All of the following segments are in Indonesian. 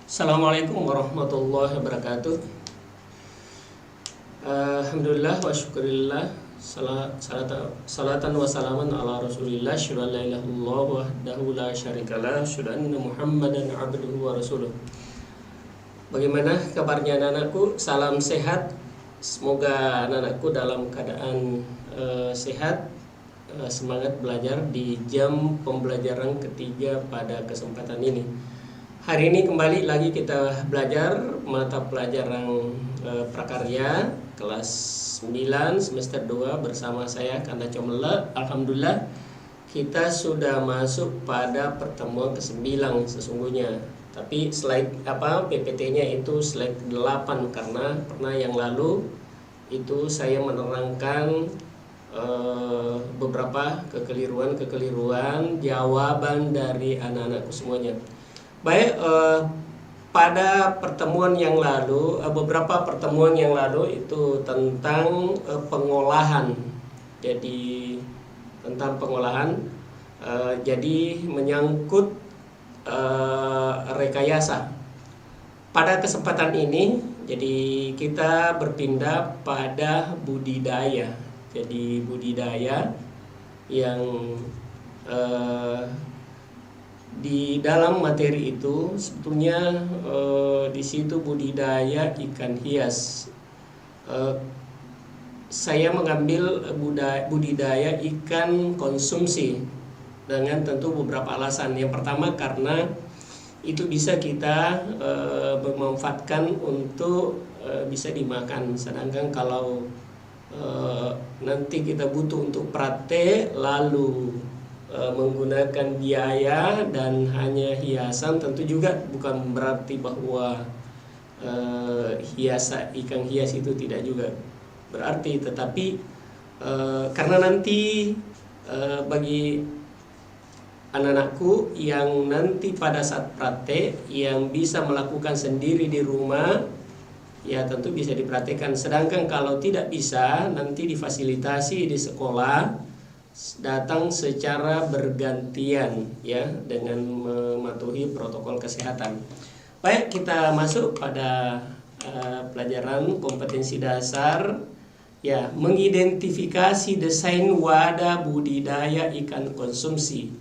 Assalamualaikum warahmatullahi wabarakatuh. Alhamdulillah wa syukurillah. Salatan wa salaman ala rasulillah. Asyhadu an la ilaha illallah wahdahu la syarikalah. Asyhadu anna Muhammadan abduhu wa rasuluh. Bagaimana kabarnya anak-anakku? Salam sehat. Semoga anak-anakku dalam keadaan sehat. Semangat belajar di jam pembelajaran ketiga pada kesempatan ini. Hari ini kembali lagi kita belajar mata pelajaran prakarya kelas 9 semester 2 bersama saya Kanda Comele. Alhamdulillah kita sudah masuk pada pertemuan ke-9 sesungguhnya. Tapi slide PPT-nya itu slide 8 karena pernah yang lalu itu saya menerangkan beberapa kekeliruan jawaban dari anak-anakku semuanya. Baik, pada pertemuan yang lalu, beberapa pertemuan yang lalu itu tentang pengolahan. Jadi tentang pengolahan, jadi menyangkut rekayasa. Pada kesempatan ini, jadi kita berpindah pada budidaya. Jadi budidaya yang di dalam materi itu sebetulnya di situ budidaya ikan hias. Saya mengambil budidaya ikan konsumsi dengan tentu beberapa alasan. Yang pertama karena itu bisa kita memanfaatkan untuk bisa dimakan. Sedangkan kalau nanti kita butuh untuk praktek lalu menggunakan biaya dan hanya hiasan, tentu juga bukan berarti bahwa ikan hias itu tidak juga berarti, tetapi karena nanti bagi anak-anakku yang nanti pada saat praktek yang bisa melakukan sendiri di rumah, ya tentu bisa dipraktekkan. Sedangkan kalau tidak bisa, nanti difasilitasi di sekolah datang secara bergantian ya dengan mematuhi protokol kesehatan. Baik, kita masuk pada pelajaran kompetensi dasar ya, mengidentifikasi desain wadah budidaya ikan konsumsi.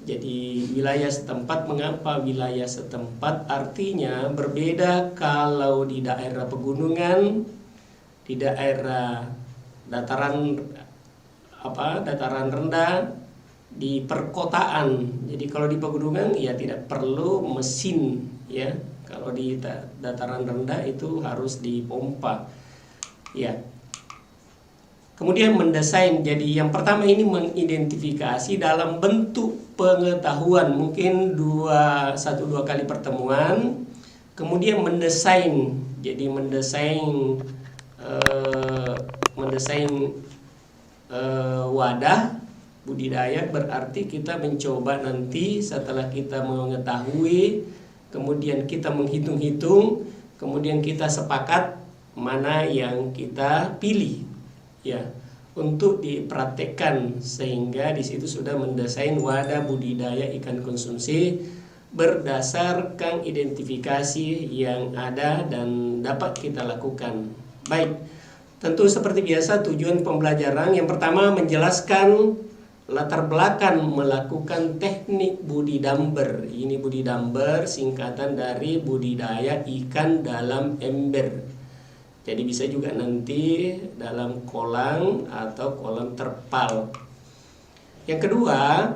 Jadi wilayah setempat, mengapa wilayah setempat? Artinya berbeda kalau di daerah pegunungan, di daerah dataran rendah, di perkotaan. Jadi kalau di pegunungan ya tidak perlu mesin ya. Kalau di dataran rendah itu harus dipompa. Ya. Kemudian mendesain. Jadi yang pertama ini mengidentifikasi dalam bentuk pengetahuan, mungkin 1-2 kali pertemuan. Kemudian mendesain. Jadi mendesain wadah budidaya berarti kita mencoba nanti setelah kita mengetahui, kemudian kita menghitung-hitung, kemudian kita sepakat mana yang kita pilih ya untuk dipraktekkan, sehingga di situ sudah mendesain wadah budidaya ikan konsumsi berdasarkan identifikasi yang ada dan dapat kita lakukan. Baik. Tentu seperti biasa tujuan pembelajaran yang pertama menjelaskan latar belakang melakukan teknik budidamber. Ini budidamber singkatan dari budidaya ikan dalam ember. Jadi bisa juga nanti dalam kolam atau kolam terpal. Yang kedua,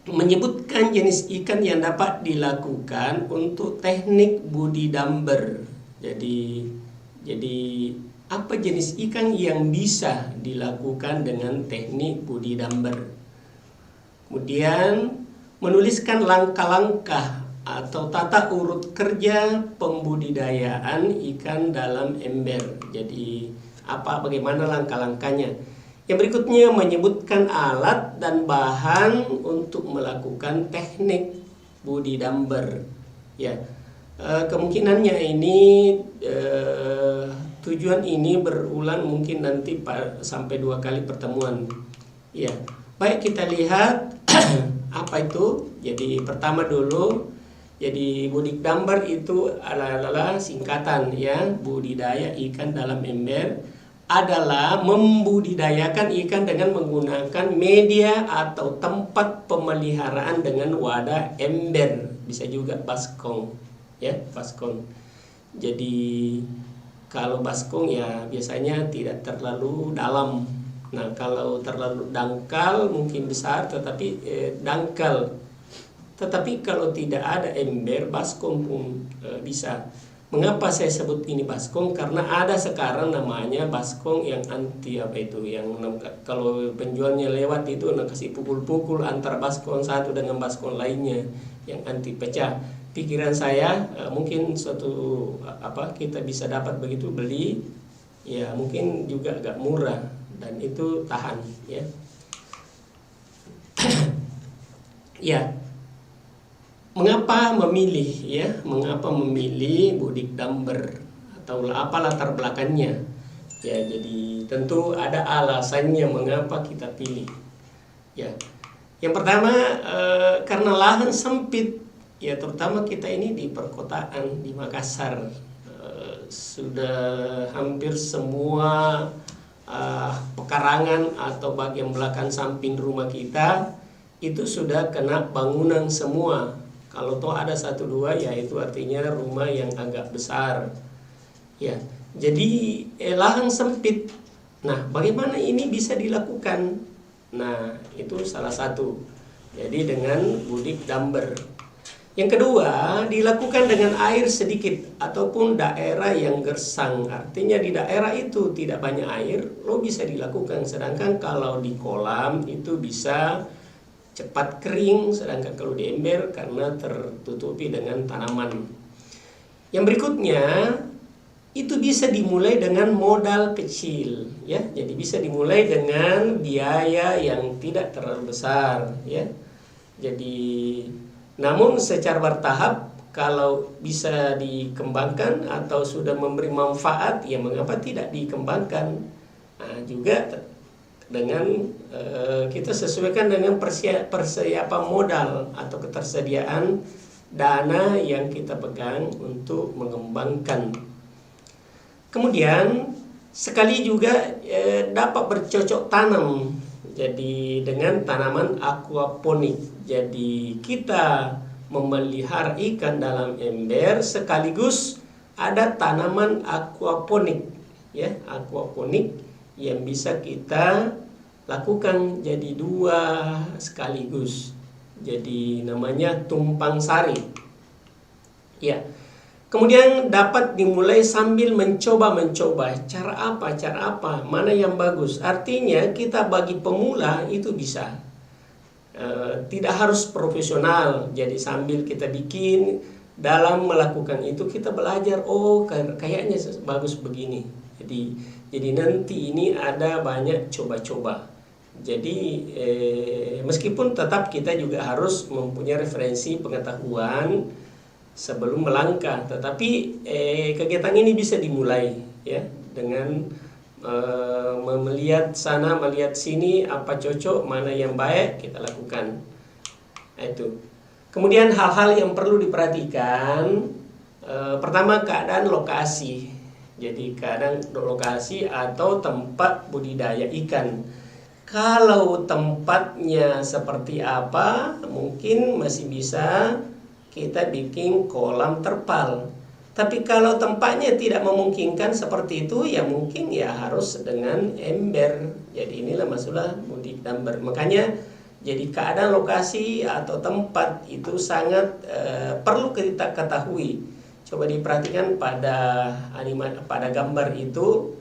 menyebutkan jenis ikan yang dapat dilakukan untuk teknik budidamber. Jadi apa jenis ikan yang bisa dilakukan dengan teknik budidamber. Kemudian menuliskan langkah-langkah atau tata urut kerja pembudidayaan ikan dalam ember. Jadi bagaimana langkah-langkahnya. Yang berikutnya menyebutkan alat dan bahan untuk melakukan teknik budidamber. Ya, kemungkinannya ini tujuan ini berulang mungkin nanti sampai 2 kali pertemuan. Ya, baik kita lihat apa itu. Jadi pertama dulu Jadi Budidambar itu adalah singkatan ya, budidaya ikan dalam ember adalah membudidayakan ikan dengan menggunakan media atau tempat pemeliharaan dengan wadah ember, bisa juga baskong ya, baskong. Jadi kalau baskong ya biasanya tidak terlalu dalam. Nah, kalau terlalu dangkal mungkin besar, tetapi dangkal. Tetapi kalau tidak ada ember, baskong pun bisa. Mengapa saya sebut ini baskong? Karena ada sekarang namanya baskong yang anti apa itu, yang kalau penjualnya lewat itu kasih pukul-pukul antara baskong satu dengan baskong lainnya yang anti pecah. Pikiran saya mungkin suatu kita bisa dapat begitu, beli ya, mungkin juga agak murah dan itu tahan ya. Ya. Mengapa memilih Budidambar atau apa latar belakangnya? Ya, jadi tentu ada alasannya mengapa kita pilih. Ya, yang pertama karena lahan sempit. Ya, terutama kita ini di perkotaan di Makassar, sudah hampir semua pekarangan atau bagian belakang samping rumah kita itu sudah kena bangunan semua. Kalau toh ada satu dua, ya itu artinya rumah yang agak besar. Ya, jadi lahan sempit. Nah, bagaimana ini bisa dilakukan? Nah, itu salah satu. Jadi dengan Budidambar. Yang kedua, dilakukan dengan air sedikit ataupun daerah yang gersang. Artinya di daerah itu tidak banyak air, lo bisa dilakukan. Sedangkan kalau di kolam itu bisa cepat kering, sedangkan kalau di ember karena tertutupi dengan tanaman. Yang berikutnya, itu bisa dimulai dengan modal kecil ya. Jadi bisa dimulai dengan biaya yang tidak terlalu besar ya. Jadi namun secara bertahap, kalau bisa dikembangkan atau sudah memberi manfaat, ya mengapa tidak dikembangkan? Nah, juga dengan kita sesuaikan dengan persiapan modal atau ketersediaan dana yang kita pegang untuk mengembangkan. Kemudian sekali juga dapat bercocok tanam, jadi dengan tanaman aquaponik. Jadi kita memelihara ikan dalam ember sekaligus ada tanaman aquaponik ya, aquaponik yang bisa kita lakukan jadi dua sekaligus. Jadi namanya tumpang sari. Ya. Kemudian dapat dimulai sambil mencoba-mencoba. Cara apa? Mana yang bagus? Artinya kita bagi pemula itu bisa. Tidak harus profesional. Jadi sambil kita bikin, dalam melakukan itu kita belajar, oh kayaknya bagus begini. Jadi nanti ini ada banyak coba-coba. Jadi meskipun tetap kita juga harus mempunyai referensi pengetahuan sebelum melangkah, tetapi kegiatan ini bisa dimulai ya dengan melihat sana, melihat sini, apa cocok, mana yang baik kita lakukan. Itu. Kemudian hal-hal yang perlu diperhatikan, pertama keadaan lokasi. Jadi keadaan lokasi atau tempat budidaya ikan. Kalau tempatnya seperti apa, mungkin masih bisa kita bikin kolam terpal. Tapi kalau tempatnya tidak memungkinkan seperti itu, ya mungkin ya harus dengan ember. Jadi inilah masalah Budidambar. Makanya jadi keadaan lokasi atau tempat itu sangat perlu kita ketahui. Coba diperhatikan pada gambar itu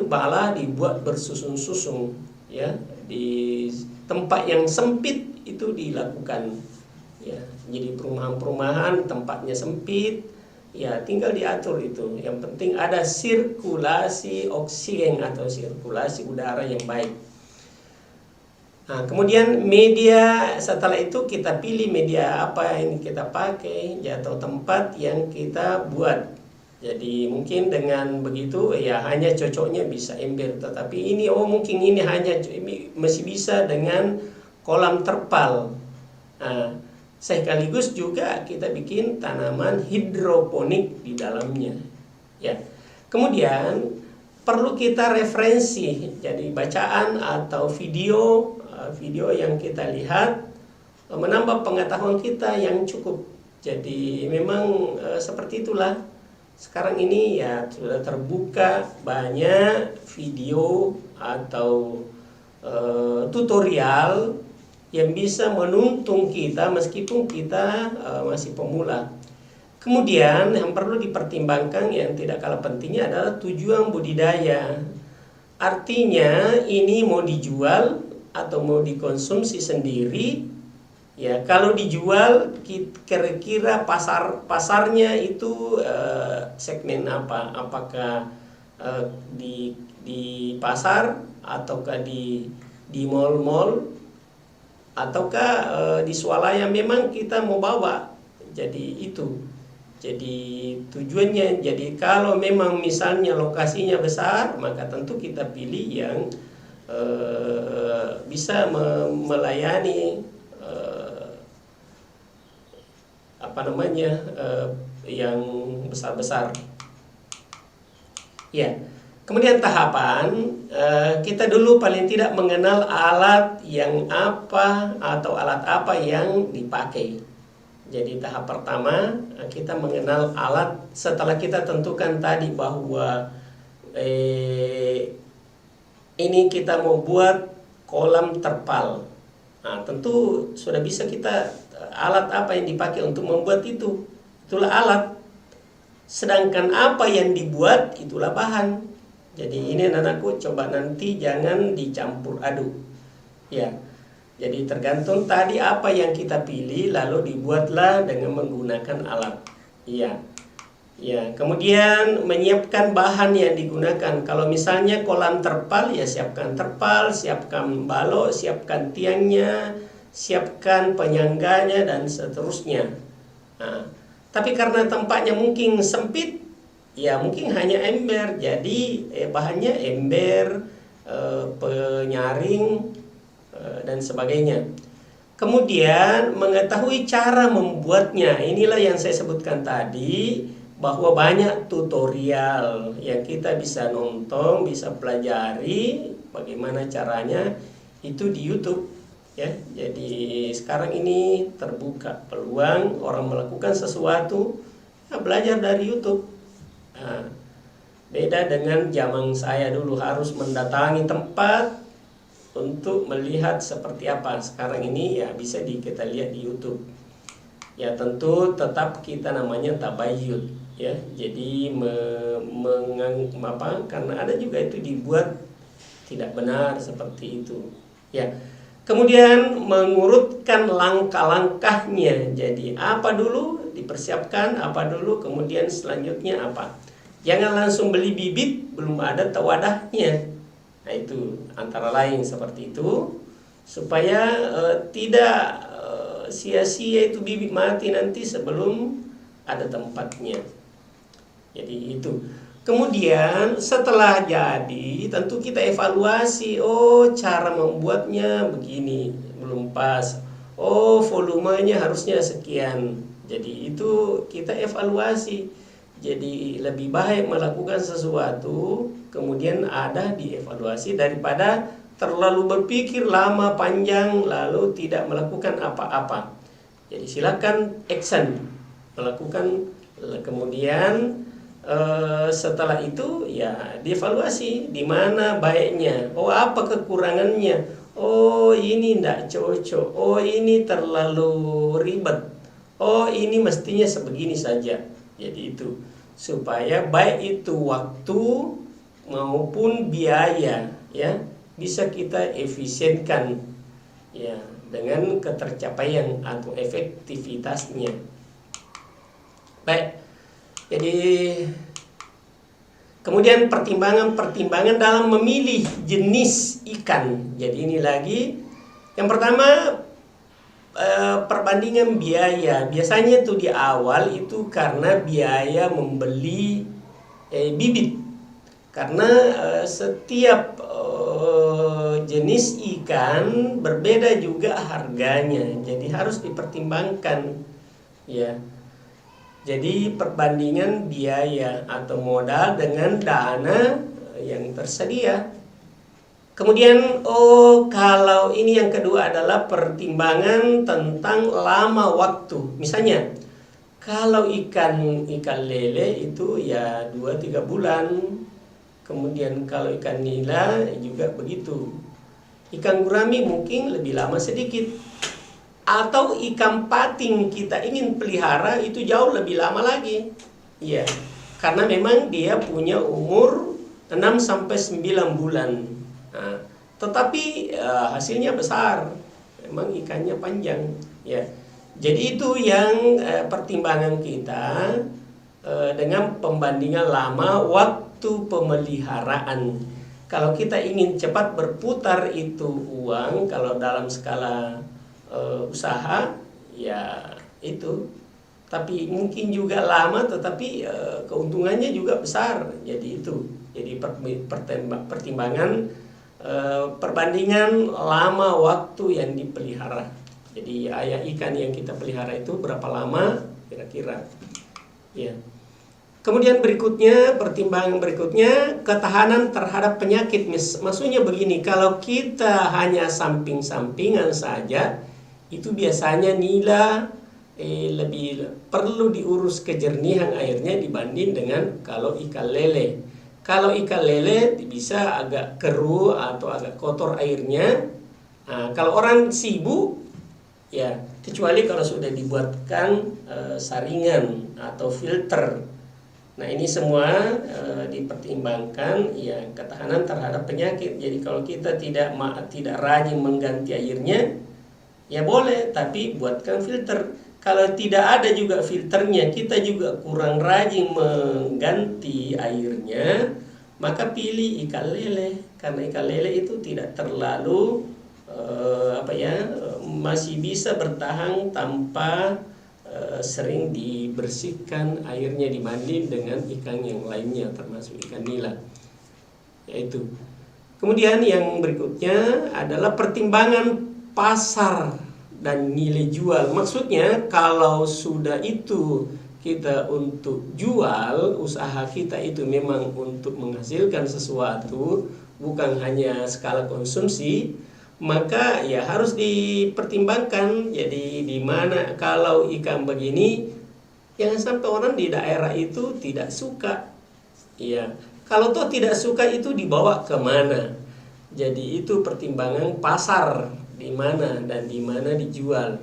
malah dibuat bersusun-susun ya, di tempat yang sempit itu dilakukan ya. Jadi perumahan-perumahan tempatnya sempit ya, tinggal diatur itu. Yang penting ada sirkulasi oksigen atau sirkulasi udara yang baik. Nah, kemudian media, setelah itu kita pilih media apa yang kita pakai ya, atau tempat yang kita buat. Jadi mungkin dengan begitu ya hanya cocoknya bisa ember, tetapi ini mungkin ini hanya masih bisa dengan kolam terpal. Nah, sekaligus juga kita bikin tanaman hidroponik di dalamnya, ya. Kemudian perlu kita referensi, jadi bacaan atau video yang kita lihat menambah pengetahuan kita yang cukup. Jadi memang seperti itulah. Sekarang ini ya sudah terbuka banyak video atau tutorial yang bisa menuntun kita meskipun kita masih pemula. Kemudian yang perlu dipertimbangkan yang tidak kalah pentingnya adalah tujuan budidaya. Artinya ini mau dijual atau mau dikonsumsi sendiri. Ya, kalau dijual kira-kira pasarnya itu segmen apa? Apakah di pasar ataukah di mall-mall ataukah di swalayan memang kita mau bawa. Jadi itu. Jadi tujuannya, jadi kalau memang misalnya lokasinya besar, maka tentu kita pilih yang bisa melayani yang besar-besar. Ya. Kemudian tahapan kita dulu paling tidak mengenal alat yang apa atau alat apa yang dipakai. Jadi tahap pertama kita mengenal alat setelah kita tentukan tadi bahwa ini kita mau buat kolam terpal. Nah, tentu sudah bisa kita alat apa yang dipakai untuk membuat itu. Itulah alat. Sedangkan apa yang dibuat itulah bahan. Jadi ini anak-anakku coba nanti jangan dicampur aduk. Ya. Jadi tergantung tadi apa yang kita pilih lalu dibuatlah dengan menggunakan alat. Iya. Ya, kemudian menyiapkan bahan yang digunakan. Kalau misalnya kolam terpal, ya siapkan terpal, siapkan balok, siapkan tiangnya, siapkan penyangganya dan seterusnya. Nah, tapi karena tempatnya mungkin sempit, ya mungkin hanya ember. Jadi bahannya ember, penyaring dan sebagainya. Kemudian mengetahui cara membuatnya. Inilah yang saya sebutkan tadi, bahwa banyak tutorial yang kita bisa nonton, bisa pelajari bagaimana caranya itu di YouTube, ya. Jadi sekarang ini terbuka peluang orang melakukan sesuatu, ya, belajar dari YouTube. Nah, beda dengan zaman saya dulu harus mendatangi tempat untuk melihat seperti apa. Sekarang ini ya bisa kita lihat di YouTube. Ya tentu tetap kita namanya tabayun, ya. Jadi karena ada juga itu dibuat tidak benar seperti itu, ya. Kemudian mengurutkan langkah-langkahnya. Jadi apa dulu dipersiapkan, apa dulu, kemudian selanjutnya apa. Jangan langsung beli bibit belum ada wadahnya. Nah itu antara lain seperti itu, supaya tidak sia-sia itu bibit mati nanti sebelum ada tempatnya. Jadi itu. Kemudian setelah jadi tentu kita evaluasi. Oh, cara membuatnya begini, belum pas. Oh, volumenya harusnya sekian. Jadi itu kita evaluasi. Jadi lebih baik melakukan sesuatu kemudian ada dievaluasi daripada terlalu berpikir lama panjang lalu tidak melakukan apa-apa. Jadi silakan action, melakukan, kemudian setelah itu ya dievaluasi di mana baiknya. Oh, apa kekurangannya? Oh, ini tidak cocok. Oh, ini terlalu ribet. Oh, ini mestinya sebegini saja. Jadi itu supaya baik itu waktu maupun biaya, ya, bisa kita efisienkan, ya, dengan ketercapaian atau efektivitasnya. Baik. Jadi kemudian pertimbangan dalam memilih jenis ikan. Jadi ini lagi yang pertama, perbandingan biaya. Biasanya tuh di awal itu karena biaya membeli bibit. Karena setiap jenis ikan berbeda juga harganya, jadi harus dipertimbangkan ya. Jadi perbandingan biaya atau modal dengan dana yang tersedia. Kemudian kalau ini yang kedua adalah pertimbangan tentang lama waktu. Misalnya kalau ikan lele itu ya 2-3 bulan. Kemudian kalau ikan nila juga begitu. Ikan gurami mungkin lebih lama sedikit. Atau ikan patin kita ingin pelihara itu jauh lebih lama lagi. Ya, karena memang dia punya umur 6-9 bulan. Nah, tetapi hasilnya besar. Memang ikannya panjang, ya. Jadi itu yang pertimbangan kita dengan pembandingan lama waktu pemeliharaan. Kalau kita ingin cepat berputar itu uang, kalau dalam skala usaha ya itu, tapi mungkin juga lama tetapi keuntungannya juga besar. Jadi itu, jadi pertimbangan perbandingan lama waktu yang dipelihara. Jadi ikan yang kita pelihara itu berapa lama kira-kira ya. Kemudian berikutnya, pertimbangan berikutnya, ketahanan terhadap penyakit. Maksudnya begini, kalau kita hanya samping-sampingan saja, itu biasanya nila lebih perlu diurus kejernihan airnya dibanding dengan kalau ikan lele. Kalau ikan lele bisa agak keruh atau agak kotor airnya. Nah, kalau orang sibuk, ya kecuali kalau sudah dibuatkan saringan atau filter. Nah ini semua dipertimbangkan ya, ketahanan terhadap penyakit. Jadi kalau kita tidak rajin mengganti airnya, ya boleh, tapi buatkan filter. Kalau tidak ada juga filternya, kita juga kurang rajin mengganti airnya, maka pilih ikan lele. Karena ikan lele itu tidak terlalu masih bisa bertahan tanpa sering dibersihkan airnya dibanding dengan ikan yang lainnya, termasuk ikan nila. Yaitu. Kemudian yang berikutnya adalah pertimbangan pasar dan nilai jual. Maksudnya kalau sudah itu kita untuk jual, usaha kita itu memang untuk menghasilkan sesuatu, bukan hanya skala konsumsi, maka ya harus dipertimbangkan. Jadi di mana kalau ikan begini, jangan sampai orang di daerah itu tidak suka. Ya, kalau toh tidak suka itu dibawa kemana? Jadi itu pertimbangan pasar, di mana dan di mana dijual.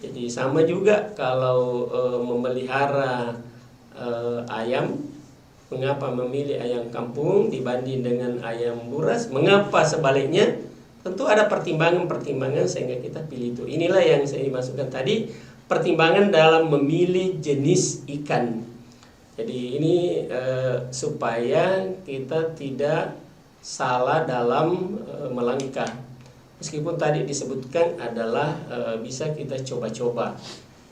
Jadi sama juga kalau memelihara ayam, mengapa memilih ayam kampung dibanding dengan ayam buras? Mengapa sebaliknya? Tentu ada pertimbangan-pertimbangan sehingga kita pilih itu. Inilah yang saya masukkan tadi, pertimbangan dalam memilih jenis ikan. Jadi ini supaya kita tidak salah dalam melangkah. Meskipun tadi disebutkan adalah bisa kita coba-coba.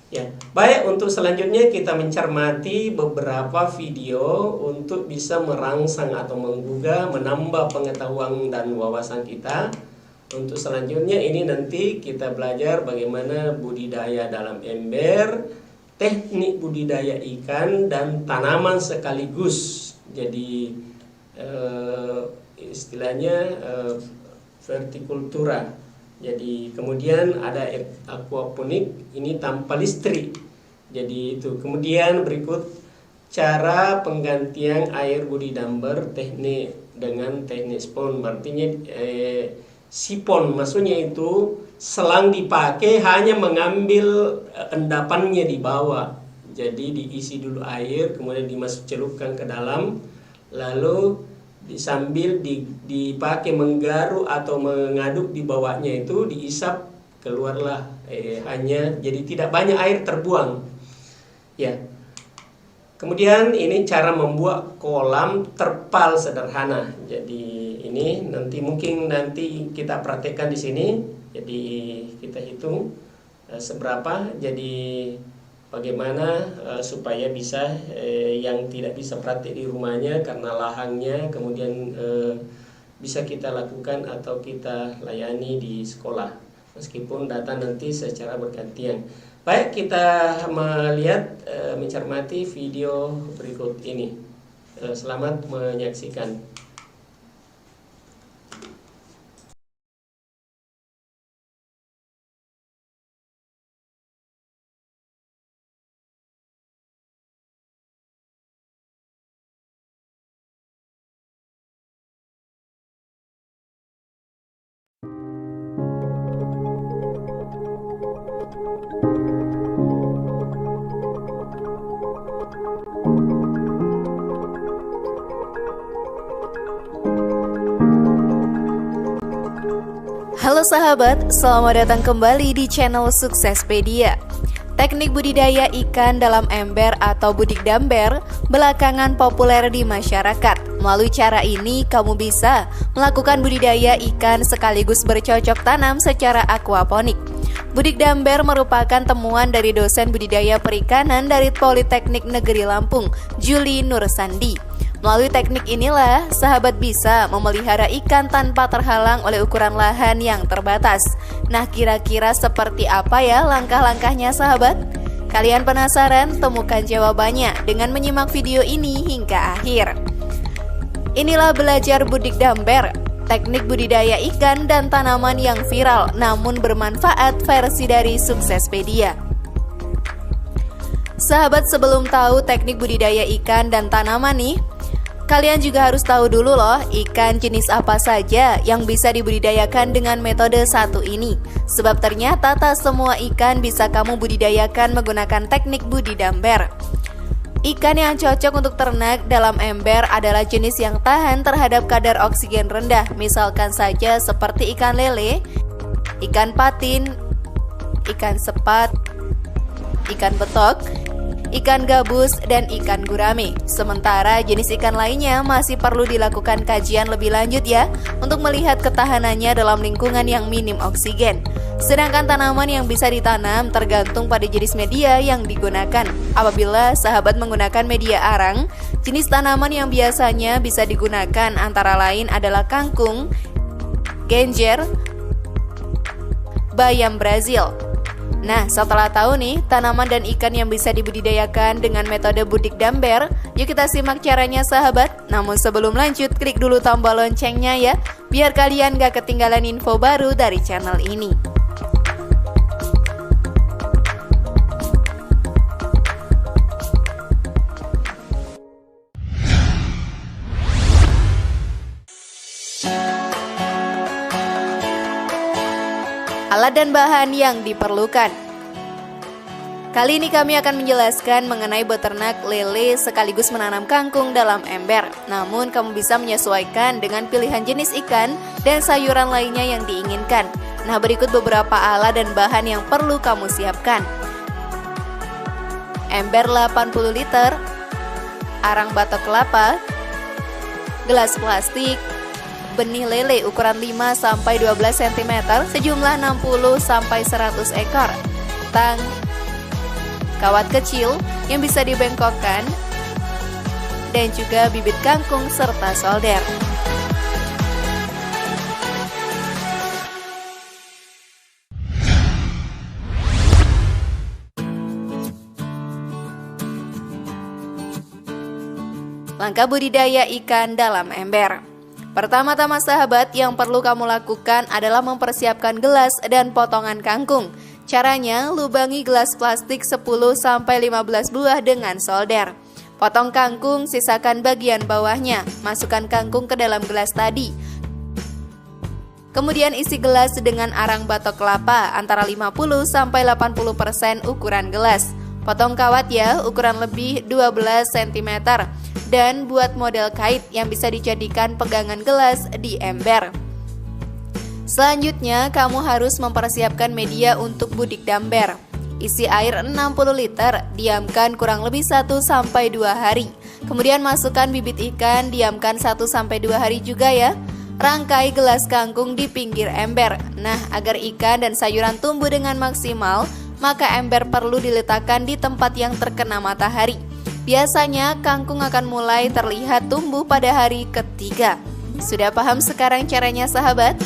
Ya, baik, untuk selanjutnya kita mencermati beberapa video untuk bisa merangsang atau menggugah, menambah pengetahuan dan wawasan kita. Untuk selanjutnya ini nanti kita belajar bagaimana budidaya dalam ember, teknik budidaya ikan dan tanaman sekaligus. Jadi istilahnya vertikultura. Jadi kemudian ada aquaponik, ini tanpa listrik. Jadi itu. Kemudian berikut cara penggantian air budidamber teknik dengan teknik spon. Artinya sipon, maksudnya itu selang dipakai hanya mengambil endapannya di bawah. Jadi diisi dulu air, kemudian celupkan ke dalam, lalu sambil dipakai menggaru atau mengaduk di bawahnya itu diisap, keluarlah hanya, jadi tidak banyak air terbuang. Ya. Kemudian ini cara membuat kolam terpal sederhana. Jadi ini mungkin nanti kita praktekkan di sini. Jadi kita hitung seberapa. Jadi bagaimana supaya bisa yang tidak bisa praktek di rumahnya karena lahannya, kemudian bisa kita lakukan atau kita layani di sekolah, meskipun datang nanti secara bergantian. Baik, kita melihat mencermati video berikut ini. Selamat menyaksikan. Halo sahabat, selamat datang kembali di channel Suksespedia. Teknik budidaya ikan dalam ember atau budik damber belakangan populer di masyarakat. Melalui cara ini, kamu bisa melakukan budidaya ikan sekaligus bercocok tanam secara aquaponik. Budik damber merupakan temuan dari dosen budidaya perikanan dari Politeknik Negeri Lampung, Juli Nursandi. Melalui teknik inilah, sahabat bisa memelihara ikan tanpa terhalang oleh ukuran lahan yang terbatas. Nah, kira-kira seperti apa ya langkah-langkahnya sahabat? Kalian penasaran? Temukan jawabannya dengan menyimak video ini hingga akhir. Inilah belajar budik damber, teknik budidaya ikan dan tanaman yang viral namun bermanfaat versi dari Suksespedia. Sahabat, sebelum tahu teknik budidaya ikan dan tanaman nih, kalian juga harus tahu dulu loh ikan jenis apa saja yang bisa dibudidayakan dengan metode satu ini. Sebab ternyata tak semua ikan bisa kamu budidayakan menggunakan teknik budidamber. Ikan yang cocok untuk ternak dalam ember adalah jenis yang tahan terhadap kadar oksigen rendah. Misalkan saja seperti ikan lele, ikan patin, ikan sepat, ikan betok, ikan gabus, dan ikan gurame. Sementara jenis ikan lainnya masih perlu dilakukan kajian lebih lanjut ya, untuk melihat ketahanannya dalam lingkungan yang minim oksigen. Sedangkan tanaman yang bisa ditanam tergantung pada jenis media yang digunakan. Apabila sahabat menggunakan media arang, jenis tanaman yang biasanya bisa digunakan antara lain adalah kangkung, genjer, bayam Brazil. Nah, setelah tahu nih tanaman dan ikan yang bisa dibudidayakan dengan metode budik damber, yuk kita simak caranya sahabat. Namun sebelum lanjut, klik dulu tombol loncengnya ya, biar kalian gak ketinggalan info baru dari channel ini. Alat dan bahan yang diperlukan. Kali ini kami akan menjelaskan mengenai beternak lele sekaligus menanam kangkung dalam ember. Namun kamu bisa menyesuaikan dengan pilihan jenis ikan dan sayuran lainnya yang diinginkan. Nah, berikut beberapa alat dan bahan yang perlu kamu siapkan. Ember 80 liter, arang batok kelapa, gelas plastik, benih lele ukuran 5-12 cm sejumlah 60-100 ekor, tang, kawat kecil yang bisa dibengkokkan, dan juga bibit kangkung serta solder. Langkah budidaya ikan dalam ember. Pertama-tama sahabat, yang perlu kamu lakukan adalah mempersiapkan gelas dan potongan kangkung. Caranya, lubangi gelas plastik 10-15 buah dengan solder. Potong kangkung, sisakan bagian bawahnya. Masukkan kangkung ke dalam gelas tadi. Kemudian isi gelas dengan arang batok kelapa antara 50-80% ukuran gelas. Potong kawat ya, ukuran lebih 12 cm. Dan buat model kait yang bisa dijadikan pegangan gelas di ember. Selanjutnya, kamu harus mempersiapkan media untuk budik damber. Isi air 60 liter, diamkan kurang lebih 1-2 hari. Kemudian masukkan bibit ikan, diamkan 1-2 hari juga ya. Rangkai gelas kangkung di pinggir ember. Nah, agar ikan dan sayuran tumbuh dengan maksimal, maka ember perlu diletakkan di tempat yang terkena matahari. Biasanya kangkung akan mulai terlihat tumbuh pada hari ketiga. Sudah paham sekarang caranya sahabat?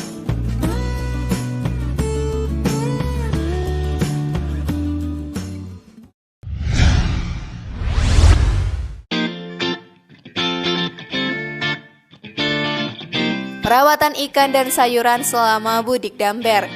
Perawatan ikan dan sayuran selama Budik Damber.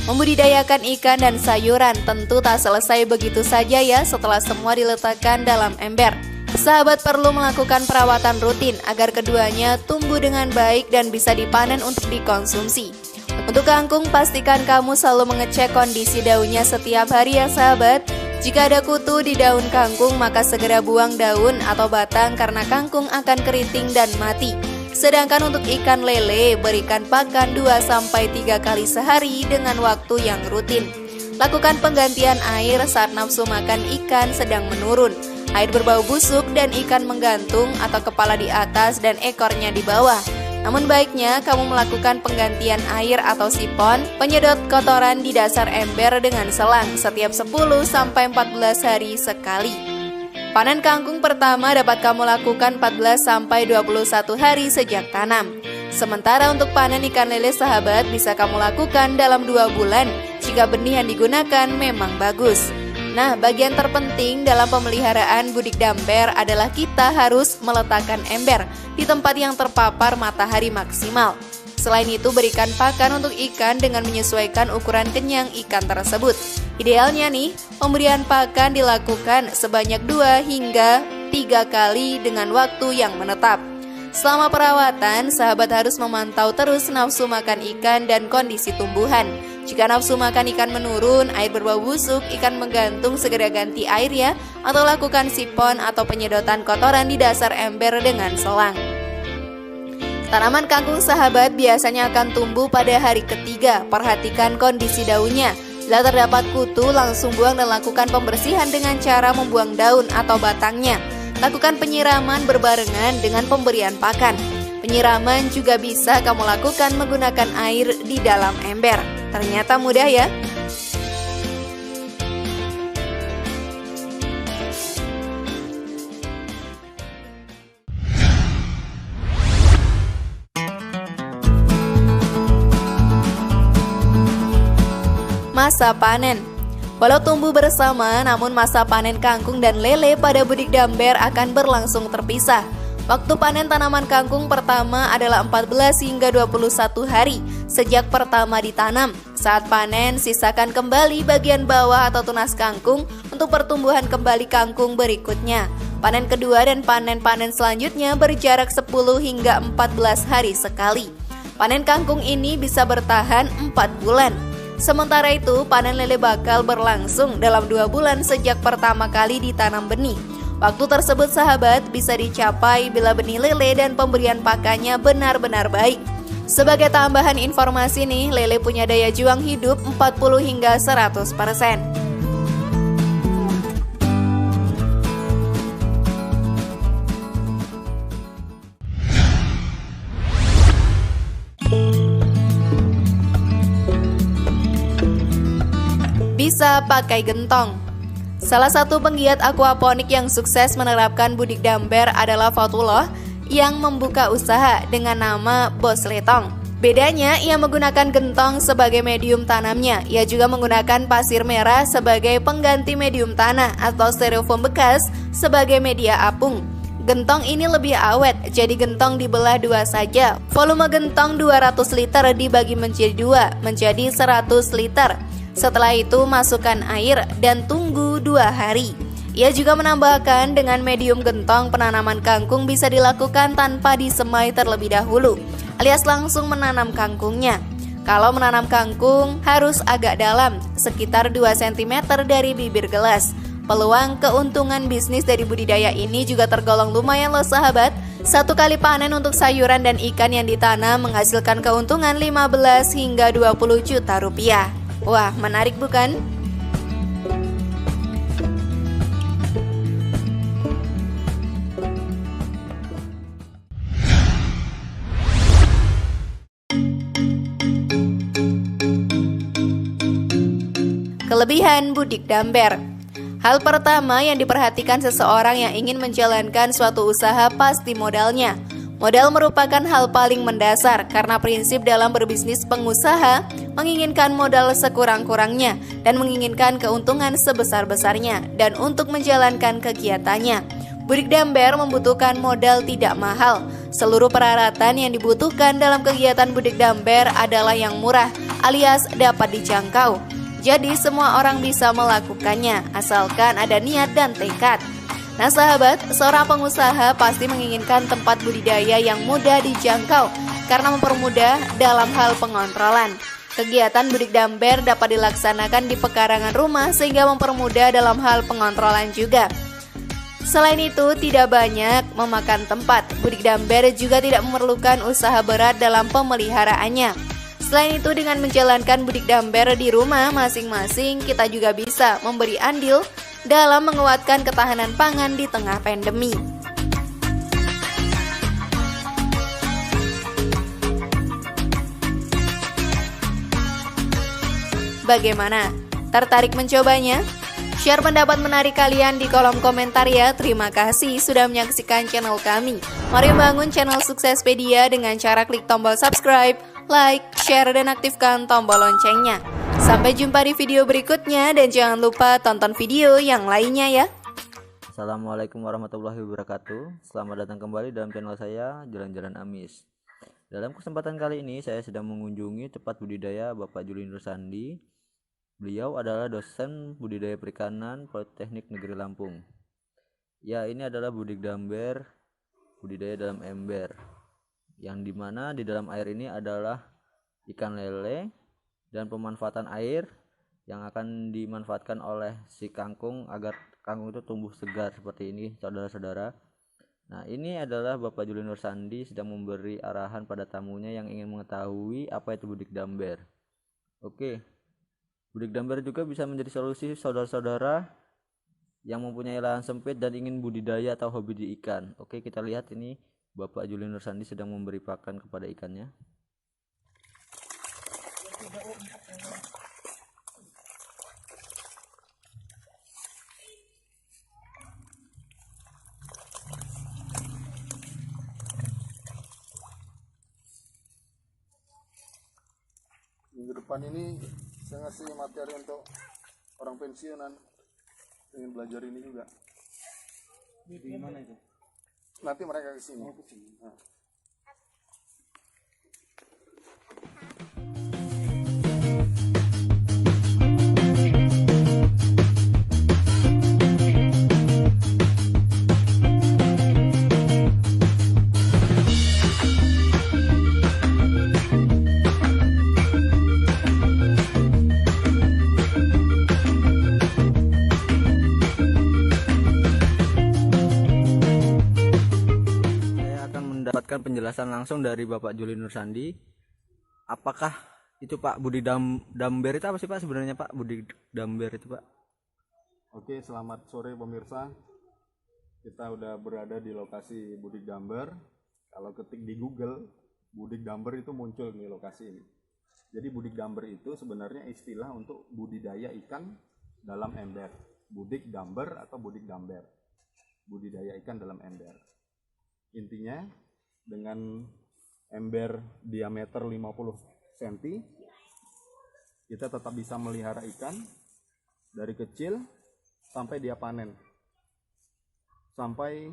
Membudidayakan ikan dan sayuran tentu tak selesai begitu saja ya setelah semua diletakkan dalam ember. Sahabat perlu melakukan perawatan rutin agar keduanya tumbuh dengan baik dan bisa dipanen untuk dikonsumsi. Untuk kangkung, pastikan kamu selalu mengecek kondisi daunnya setiap hari ya sahabat. Jika ada kutu di daun kangkung, maka segera buang daun atau batang karena kangkung akan keriting dan mati. Sedangkan untuk ikan lele, berikan pakan 2-3 kali sehari dengan waktu yang rutin. Lakukan penggantian air saat nafsu makan ikan sedang menurun. Air berbau busuk dan ikan menggantung atau kepala di atas dan ekornya di bawah. Namun baiknya kamu melakukan penggantian air atau sipon, penyedot kotoran di dasar ember dengan selang setiap 10-14 hari sekali. Panen kangkung pertama dapat kamu lakukan 14-21 hari sejak tanam. Sementara untuk panen ikan lele sahabat bisa kamu lakukan dalam 2 bulan jika benih yang digunakan memang bagus. Nah, bagian terpenting dalam pemeliharaan Budik Damber adalah kita harus meletakkan ember di tempat yang terpapar matahari maksimal. Selain itu, berikan pakan untuk ikan dengan menyesuaikan ukuran kenyang ikan tersebut. Idealnya nih, pemberian pakan dilakukan sebanyak 2 hingga 3 kali dengan waktu yang menetap. Selama perawatan, sahabat harus memantau terus nafsu makan ikan dan kondisi tumbuhan. Jika nafsu makan ikan menurun, air berbau busuk, ikan menggantung, segera ganti air ya, atau lakukan sipon atau penyedotan kotoran di dasar ember dengan selang. Tanaman kangkung sahabat biasanya akan tumbuh pada hari ketiga. Perhatikan kondisi daunnya. Bila terdapat kutu, langsung buang dan lakukan pembersihan dengan cara membuang daun atau batangnya. Lakukan penyiraman berbarengan dengan pemberian pakan. Penyiraman juga bisa kamu lakukan menggunakan air di dalam ember. Ternyata mudah ya. Masa panen. Walau tumbuh bersama, namun masa panen kangkung dan lele pada Budik Damber akan berlangsung terpisah. Waktu panen tanaman kangkung pertama adalah 14 hingga 21 hari sejak pertama ditanam. Saat panen, sisakan kembali bagian bawah atau tunas kangkung untuk pertumbuhan kembali kangkung berikutnya. Panen kedua dan panen-panen selanjutnya berjarak 10 hingga 14 hari sekali. Panen kangkung ini bisa bertahan 4 bulan. Sementara itu, panen lele bakal berlangsung dalam 2 bulan sejak pertama kali ditanam benih. Waktu tersebut sahabat bisa dicapai bila benih lele dan pemberian pakannya benar-benar baik. Sebagai tambahan informasi nih, lele punya daya juang hidup 40 hingga 100%. Bisa pakai gentong. Salah satu penggiat aquaponik yang sukses menerapkan Budik Damber adalah Fatullah yang membuka usaha dengan nama Bos Letong. Bedanya, ia menggunakan gentong sebagai medium tanamnya. Ia juga menggunakan pasir merah sebagai pengganti medium tanah atau styrofoam bekas sebagai media apung. Gentong ini lebih awet, jadi gentong dibelah 2 saja. Volume gentong 200 liter dibagi menjadi 2, menjadi 100 liter. Setelah itu masukkan air dan tunggu 2 hari. Ia juga menambahkan dengan medium gentong penanaman kangkung bisa dilakukan tanpa disemai terlebih dahulu, alias langsung menanam kangkungnya. Kalau menanam kangkung harus agak dalam, sekitar 2 cm dari bibir gelas. Peluang keuntungan bisnis dari budidaya ini juga tergolong lumayan loh sahabat. 1 kali panen untuk sayuran dan ikan yang ditanam menghasilkan keuntungan 15 hingga 20 juta rupiah. Wah, menarik bukan? Kelebihan Budik Damber. Hal pertama yang diperhatikan seseorang yang ingin menjalankan suatu usaha pasti modalnya. Modal merupakan hal paling mendasar karena prinsip dalam berbisnis pengusaha menginginkan modal sekurang-kurangnya dan menginginkan keuntungan sebesar-besarnya dan untuk menjalankan kegiatannya. Budik Damber membutuhkan modal tidak mahal. Seluruh peralatan yang dibutuhkan dalam kegiatan Budik Damber adalah yang murah alias dapat dijangkau. Jadi semua orang bisa melakukannya asalkan ada niat dan tekad. Nah sahabat, seorang pengusaha pasti menginginkan tempat budidaya yang mudah dijangkau karena mempermudah dalam hal pengontrolan. Kegiatan Budik Damber dapat dilaksanakan di pekarangan rumah sehingga mempermudah dalam hal pengontrolan juga. Selain itu, tidak banyak memakan tempat. Budik Damber juga tidak memerlukan usaha berat dalam pemeliharaannya. Selain itu, dengan menjalankan Budik Damber di rumah masing-masing, kita juga bisa memberi andil dalam menguatkan ketahanan pangan di tengah pandemi. Bagaimana? Tertarik mencobanya? Share pendapat menarik kalian di kolom komentar ya. Terima kasih sudah menyaksikan channel kami. Mari membangun channel Suksespedia dengan cara klik tombol subscribe, like, share, dan aktifkan tombol loncengnya. Sampai jumpa di video berikutnya dan jangan lupa tonton video yang lainnya ya. Assalamualaikum warahmatullahi wabarakatuh. Selamat datang kembali dalam channel saya, Jalan-Jalan Amis. Dalam kesempatan kali ini saya sedang mengunjungi tempat budidaya Bapak Juli Nur Sandi. Beliau adalah dosen budidaya perikanan Politeknik Negeri Lampung. Ya, ini adalah Budik Damber, budidaya dalam ember. Yang dimana di dalam air ini adalah ikan lele dan pemanfaatan air yang akan dimanfaatkan oleh si kangkung agar kangkung itu tumbuh segar seperti ini, saudara-saudara. Nah, ini adalah Bapak Juli Nur Sandi sedang memberi arahan pada tamunya yang ingin mengetahui apa itu Budik Damber. Oke, Budik Damber juga bisa menjadi solusi saudara-saudara yang mempunyai lahan sempit dan ingin budidaya atau hobi di ikan. Oke, kita lihat ini Bapak Juli Nur Sandi sedang memberi pakan kepada ikannya. Minggu depan ini saya ngasih materi untuk orang pensiunan, ingin belajar ini juga. Di mana itu? Nanti mereka ke sini. Nah. Mendapatkan penjelasan langsung dari Bapak Juli Nur Sandi. Apakah itu Pak Budik Damber itu apa sih Pak sebenarnya Pak Budik Damber itu Pak? Oke, selamat sore pemirsa. Kita udah berada di lokasi Budik Damber. Kalau ketik di Google, Budik Damber itu muncul di lokasi ini. Jadi Budik Damber itu sebenarnya istilah untuk budidaya ikan dalam ember. Budik Damber atau Budik Damber. Budidaya ikan dalam ember. Intinya dengan ember diameter 50 cm kita tetap bisa melihara ikan dari kecil sampai dia panen. Sampai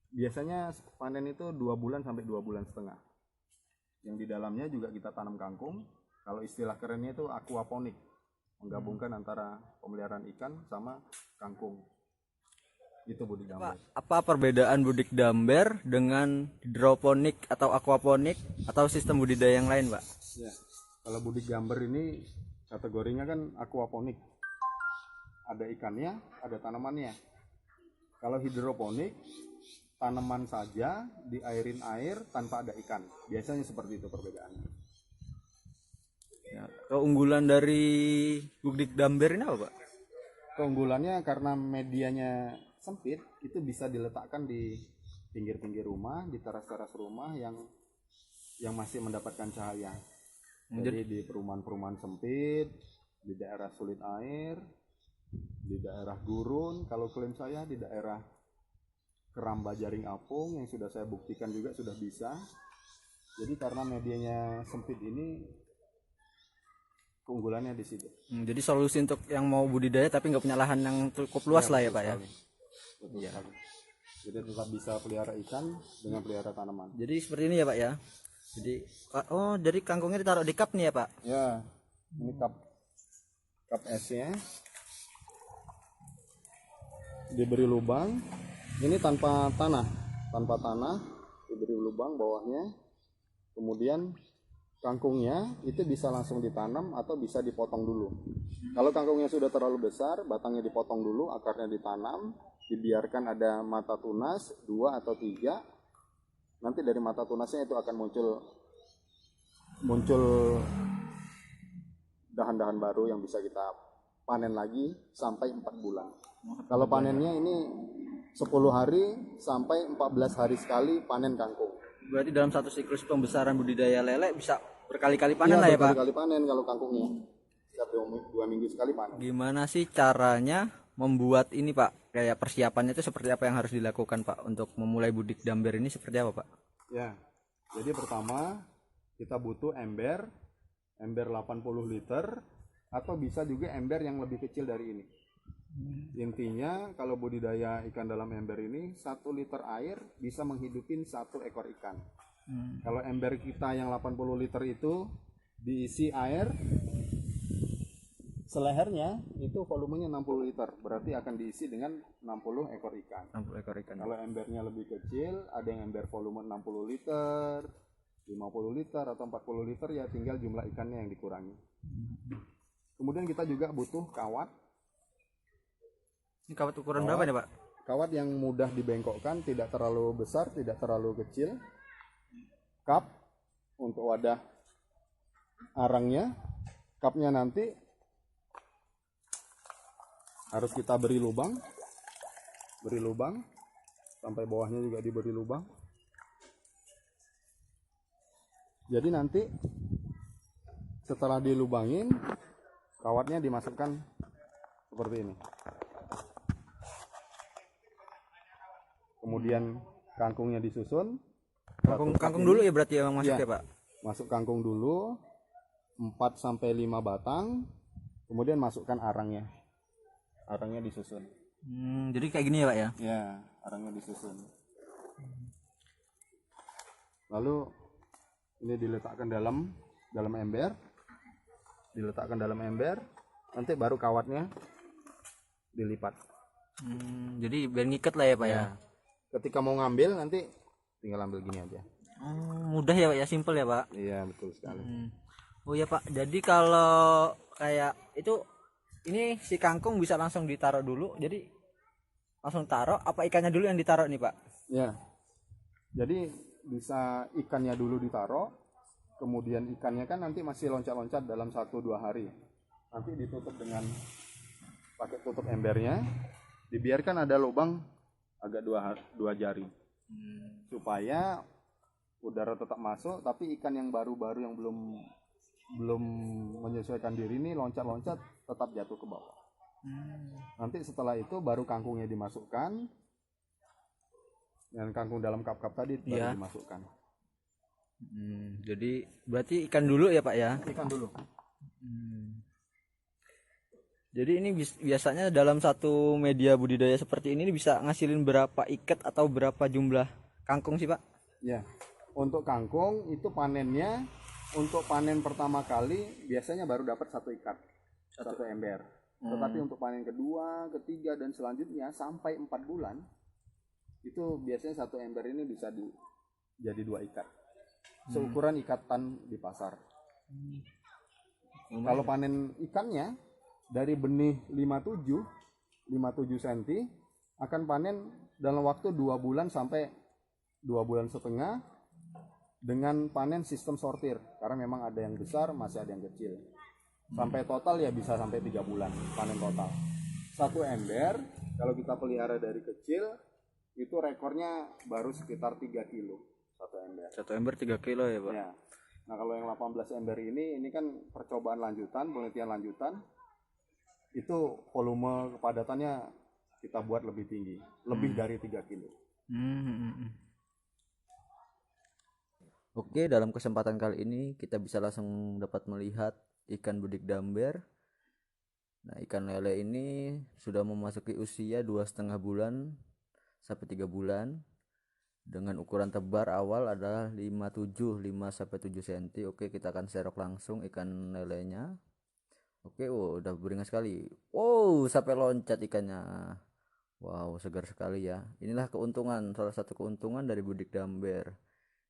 biasanya panen itu 2 bulan sampai 2 bulan setengah. Yang di dalamnya juga kita tanam kangkung. Kalau istilah kerennya itu aquaponik, menggabungkan antara pemeliharaan ikan sama kangkung. Itu Budik Damber. Apa perbedaan Budik Damber dengan hidroponik atau aquaponik atau sistem budidaya yang lain, Pak? Ya, kalau Budik Damber ini kategorinya kan aquaponik. Ada ikannya, ada tanamannya. Kalau hidroponik, tanaman saja diairin air tanpa ada ikan. Biasanya seperti itu perbedaannya. Ya, keunggulan dari Budik Damber ini apa, Pak? Keunggulannya karena medianya sempit, itu bisa diletakkan di pinggir-pinggir rumah, di teras-teras rumah yang masih mendapatkan cahaya. Jadi di perumahan-perumahan sempit, di daerah sulit air, di daerah gurun, kalau klaim saya di daerah keramba jaring apung yang sudah saya buktikan juga sudah bisa. Jadi karena medianya sempit ini keunggulannya di situ. Jadi solusi untuk yang mau budidaya tapi nggak punya lahan yang cukup luas lah ya Pak ya. Betul sekali. Jadi tetap bisa pelihara ikan dengan pelihara tanaman. Jadi seperti ini ya Pak ya. Jadi jadi kangkungnya ditaruh di cup nih ya Pak. Ya, ini cup esnya diberi lubang. Ini tanpa tanah diberi lubang bawahnya. Kemudian kangkungnya itu bisa langsung ditanam atau bisa dipotong dulu. Kalau kangkungnya sudah terlalu besar, batangnya dipotong dulu, akarnya ditanam, dibiarkan ada mata tunas 2 atau 3. Nanti dari mata tunasnya itu akan muncul dahan-dahan baru yang bisa kita panen lagi sampai 4 bulan. Kalau panennya ini 10 hari sampai 14 hari sekali panen kangkung. Berarti dalam satu siklus pembesaran budidaya lele bisa berkali-kali panen lah ya Pak. Berkali-kali panen kalau kangkungnya. Setiap 2 minggu sekali panen. Gimana sih caranya membuat ini Pak? Kayak persiapannya itu seperti apa yang harus dilakukan Pak untuk memulai budik damber ini seperti apa Pak? Ya. Jadi pertama kita butuh ember 80 liter atau bisa juga ember yang lebih kecil dari ini. Intinya kalau budidaya ikan dalam ember ini 1 liter air bisa menghidupin 1 ekor ikan. Kalau ember kita yang 80 liter itu diisi air selehernya itu volumenya 60 liter, berarti akan diisi dengan 60 ekor ikan. 60 ekor ikan. Kalau embernya lebih kecil, ada yang ember volume 60 liter, 50 liter atau 40 liter, ya tinggal jumlah ikannya yang dikurangi. Kemudian kita juga butuh kawat. Ini kawat ukuran berapa nih Pak? Kawat yang mudah dibengkokkan, tidak terlalu besar, tidak terlalu kecil. Cup untuk wadah arangnya. Cupnya nanti harus kita beri lubang sampai bawahnya juga diberi lubang. Jadi nanti setelah dilubangin, kawatnya dimasukkan seperti ini. Kemudian kangkungnya disusun. Kangkung dulu ya berarti yang masuk ya Pak? Masuk kangkung dulu 4 sampai 5 batang. Kemudian masukkan arangnya. Arangnya disusun. Jadi kayak gini ya Pak ya? Ya, arangnya disusun. Lalu ini diletakkan dalam ember. Nanti baru kawatnya dilipat. Jadi biar ngiket lah ya Pak ya? Ketika mau ngambil nanti tinggal ambil gini aja. Mudah ya Pak ya, simple ya Pak? Iya, betul sekali. Oh ya Pak, jadi kalau kayak itu ini si kangkung bisa langsung ditaruh dulu, jadi langsung taruh apa ikannya dulu yang ditaruh nih Pak? Ya, jadi bisa ikannya dulu ditaruh, kemudian ikannya kan nanti masih loncat-loncat dalam 1-2 hari. Nanti ditutup dengan pakai tutup embernya, dibiarkan ada lubang agak 2 jari, supaya udara tetap masuk, tapi ikan yang baru-baru yang belum menyesuaikan diri ini loncat-loncat tetap jatuh ke bawah. Nanti setelah itu baru kangkungnya dimasukkan, dan kangkung dalam cup-cup tadi baru dimasukkan. Jadi berarti ikan dulu ya Pak ya? Ikan dulu. Jadi ini biasanya dalam satu media budidaya seperti ini bisa ngasilin berapa ikat atau berapa jumlah kangkung sih Pak? Ya, untuk kangkung itu panennya, untuk panen pertama kali biasanya baru dapat 1 ikat, 1 ember. Tetapi untuk panen kedua, ketiga, dan selanjutnya sampai 4 bulan, itu biasanya 1 ember ini bisa jadi 2 ikat. Seukuran ikatan di pasar. Kalau panen ikannya dari benih 57 cm akan panen dalam waktu 2 bulan sampai 2 bulan setengah dengan panen sistem sortir, karena memang ada yang besar, masih ada yang kecil. Sampai total ya bisa sampai 3 bulan panen total. 1 ember kalau kita pelihara dari kecil itu rekornya baru sekitar 3 kilo 1 ember. 1 ember 3 kilo ya Pak? Ya. Nah kalau yang 18 ember ini kan percobaan lanjutan, penelitian lanjutan. Itu volume kepadatannya kita buat lebih tinggi, lebih dari 3 kilo. Oke, dalam kesempatan kali ini kita bisa langsung dapat melihat ikan budik damber. Nah, ikan lele ini sudah memasuki usia 2,5 bulan sampai 3 bulan dengan ukuran tebar awal adalah 5 sampai 7 cm. Oke, kita akan serok langsung ikan lelenya. Oke, udah beringas sekali. Sampai loncat ikannya. Wow, segar sekali ya. Inilah keuntungan, salah satu keuntungan dari budik damber.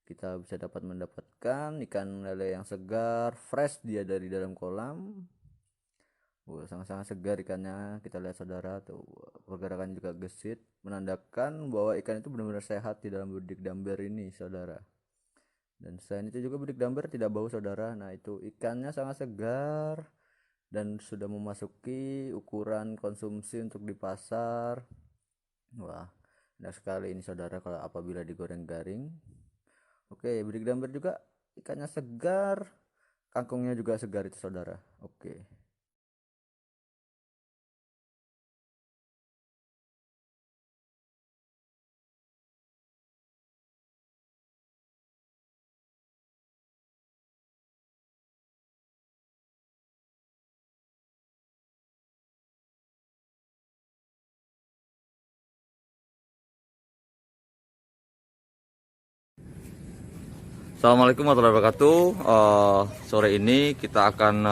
Kita bisa mendapatkan ikan lele yang segar, fresh dia dari dalam kolam. Sangat-sangat segar ikannya. Kita lihat saudara tuh, pergerakan juga gesit, menandakan bahwa ikan itu benar-benar sehat di dalam budik damber ini saudara. Dan selain itu juga budik damber tidak bau saudara. Nah, itu ikannya sangat segar dan sudah memasuki ukuran konsumsi untuk di pasar. Wah, enak sekali ini saudara kalau apabila digoreng garing. Oke, budik damber juga ikannya segar, kangkungnya juga segar itu saudara. Oke. Assalamualaikum warahmatullahi wabarakatuh. Sore ini kita akan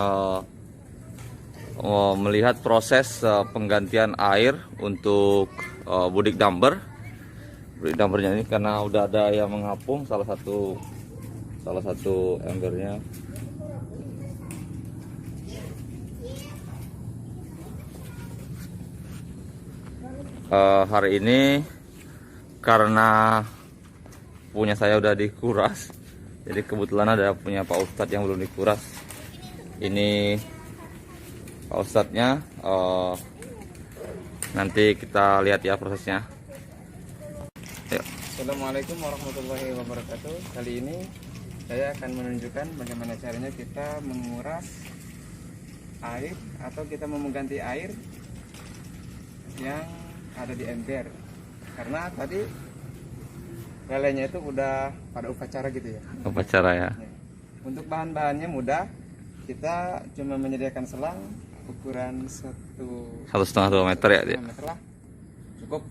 melihat proses penggantian air untuk budik damber. Budik dambernya ini karena udah ada yang mengapung, salah satu embernya. Hari ini karena punya saya udah dikuras, jadi kebetulan ada punya Pak Ustadz yang belum dikuras. Ini Pak Ustadznya, nanti kita lihat ya prosesnya. Yuk. Assalamualaikum warahmatullahi wabarakatuh. Kali ini saya akan menunjukkan bagaimana caranya kita menguras air atau kita mengganti air yang ada di ember. Karena tadi lelenya itu udah pada upacara gitu ya. Upacara ya. Untuk bahan-bahannya mudah. Kita cuma menyediakan selang ukuran 1,5 meter ya dia. meter lah. Cukup.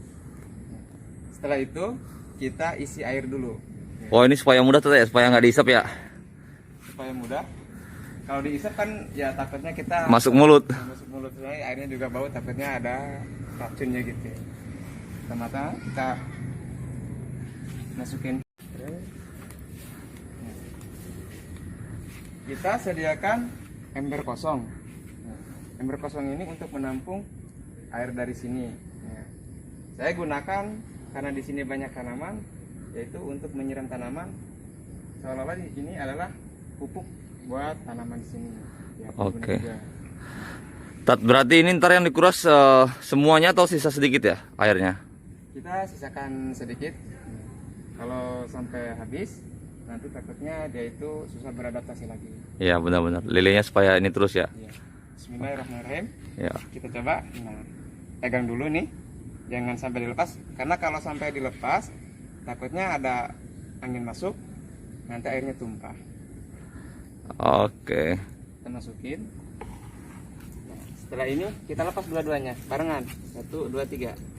Setelah itu kita isi air dulu. Oh, ini supaya mudah tuh ya, supaya nggak diisap ya. Supaya mudah. Kalau diisap kan ya takutnya kita Masuk mulut. Masuk mulut, airnya juga bau, takutnya ada racunnya gitu. Pertama kita masukin. Kita sediakan ember kosong. Ember kosong ini untuk menampung air dari sini. Saya gunakan karena di sini banyak tanaman, yaitu untuk menyiram tanaman. Seolah-olah ini adalah pupuk buat tanaman di sini. Ya, Oke. Berarti ini ntar yang dikuras semuanya atau sisa sedikit ya airnya? Kita sisakan sedikit. Kalau sampai habis, nanti takutnya dia itu susah beradaptasi lagi. Iya, benar-benar. Lelenya supaya ini terus ya. Ya. Bismillahirrahmanirrahim. Ya. Kita coba. Nah, pegang dulu nih. Jangan sampai dilepas. Karena kalau sampai dilepas, takutnya ada angin masuk, nanti airnya tumpah. Oke. Kita masukin. Nah, setelah ini kita lepas dua-duanya barengan. 1, 2, 3.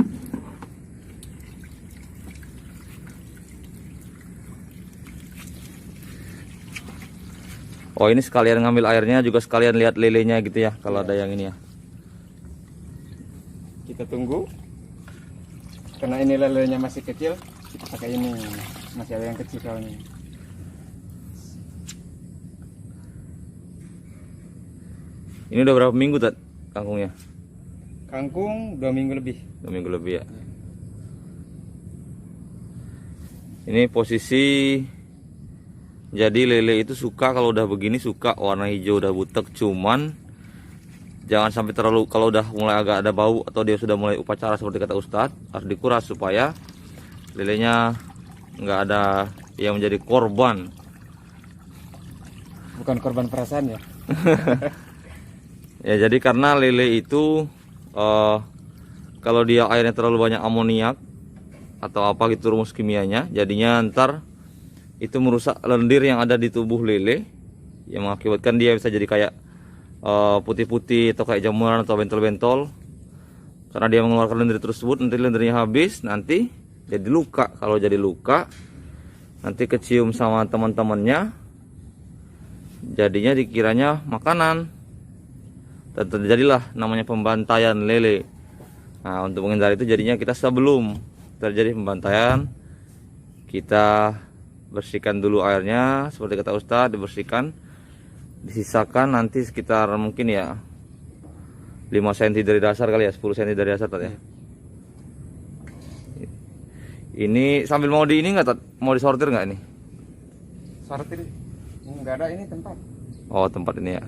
Oh, ini sekalian ngambil airnya juga sekalian lihat lelenya gitu ya, kalau ada yang ini ya. Kita tunggu. Karena ini lelenya masih kecil, kita pakai ini. Masih ada yang kecil soalnya. Ini udah berapa minggu Tat kangkungnya? Kangkung 2 minggu lebih. 2 minggu lebih ya. Ini posisi, jadi lele itu suka kalau udah begini, suka warna hijau udah butek, cuman jangan sampai terlalu, kalau udah mulai agak ada bau atau dia sudah mulai upacara seperti kata Ustadz, harus dikuras supaya lelenya nggak ada yang menjadi korban. Bukan korban perasaan ya. Ya, jadi karena lele itu kalau dia airnya terlalu banyak amoniak, atau apa gitu rumus kimianya, jadinya ntar itu merusak lendir yang ada di tubuh lele yang mengakibatkan dia bisa jadi kayak putih-putih atau kayak jamuran atau bentol-bentol. Karena dia mengeluarkan lendir tersebut, nanti lendirnya habis, nanti jadi luka. Kalau jadi luka, nanti kecium sama teman-temannya, jadinya dikiranya makanan, dan terjadilah namanya pembantaian lele. Nah, untuk menghindari itu jadinya kita sebelum terjadi pembantaian, kita bersihkan dulu airnya seperti kata Ustadz, dibersihkan, disisakan nanti sekitar mungkin ya 5 cm dari dasar kali ya, 10 cm dari dasar Tat, ya. Ini sambil mau di ini nggak Tat? Mau disortir nggak ini? Sortir nggak ada, ini tempat. Oh, tempat ini ya.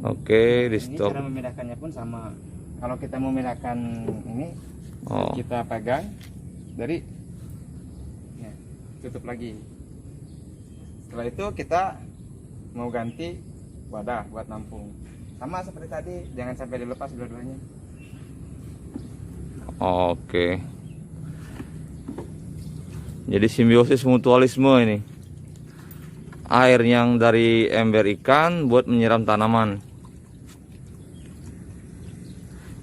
Oke, di Ini stop. cara memindahkannya pun sama. Kalau kita mau memindahkan ini, Oh, kita pegang dari ya, tutup lagi. Setelah itu kita mau ganti wadah buat nampung. Sama seperti tadi, jangan sampai dilepas dua-duanya. oke. Jadi simbiosis mutualisme ini. Air yang dari ember ikan buat menyiram tanaman.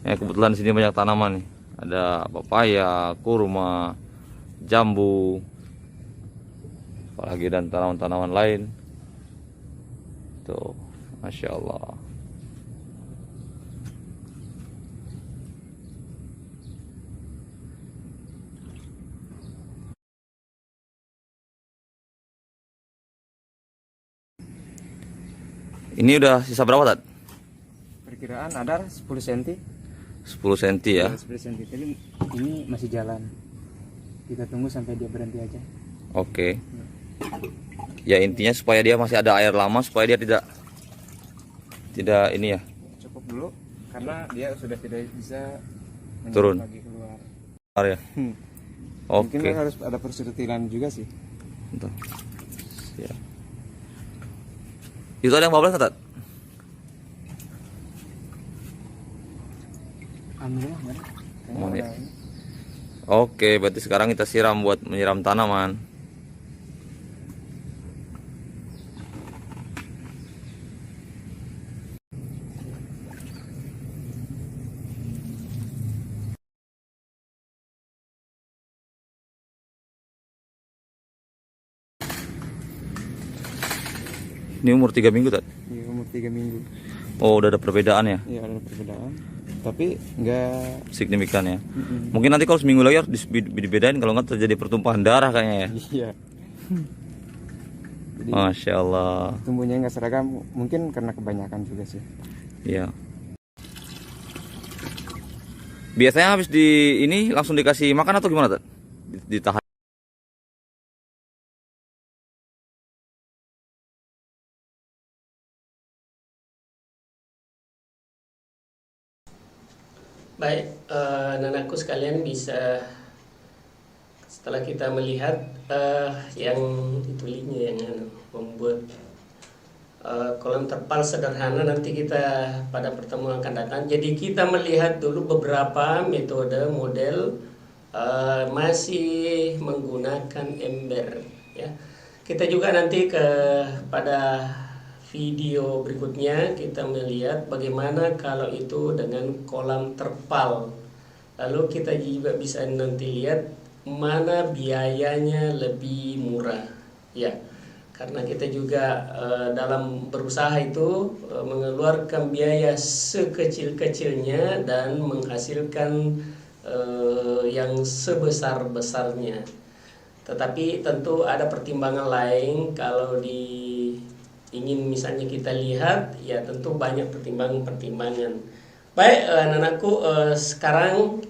Ya, kebetulan di sini banyak tanaman nih. Ada papaya, kurma, jambu, apalagi dan tanaman-tanaman lain. Tuh, masya Allah. Ini udah sisa berapa Tat? Perkiraan ada 10 cm. 10 cm ya. 10 cm. Tapi ini masih jalan. Kita tunggu sampai dia berhenti aja. Oke. Ya intinya supaya dia masih ada air lama, supaya dia tidak ini ya, Cukup dulu karena dia sudah tidak bisa turun lagi keluar. ya. Oke. Mungkin harus ada persirutilan juga sih. Bentar. Ya. Itu ada yang 15 Tat? Alhamdulillah nggak ada. Kayaknya Oh, ada ya. ini. Oke, berarti sekarang kita siram buat menyiram tanaman. Ini umur 3 minggu Tat? Iya, umur 3 minggu. Oh, udah ada perbedaan ya? Iya, ada perbedaan. Tapi nggak Signifikan ya. Mungkin nanti kalau seminggu lagi harus dibedain, kalau nggak terjadi pertumpahan darah kayaknya ya. iya. Jadi Masya Allah. tumbuhnya nggak seragam, mungkin karena kebanyakan juga sih. Iya. Biasanya habis di ini langsung dikasih makan atau gimana Tat? Ditahan. Baik, anak-anakku sekalian, bisa setelah kita melihat yang itu yang membuat kolam terpal sederhana, nanti kita pada pertemuan akan datang. Jadi kita melihat dulu beberapa metode model masih menggunakan ember ya. Kita juga nanti pada video berikutnya kita melihat bagaimana kalau itu dengan kolam terpal. Lalu kita juga bisa nanti lihat mana biayanya lebih murah ya. Karena kita juga dalam berusaha itu mengeluarkan biaya sekecil-kecilnya dan menghasilkan yang sebesar-besarnya. Tetapi tentu ada pertimbangan lain kalau ingin misalnya kita lihat, ya tentu banyak pertimbangan-pertimbangan. Baik, anak-anakku, sekarang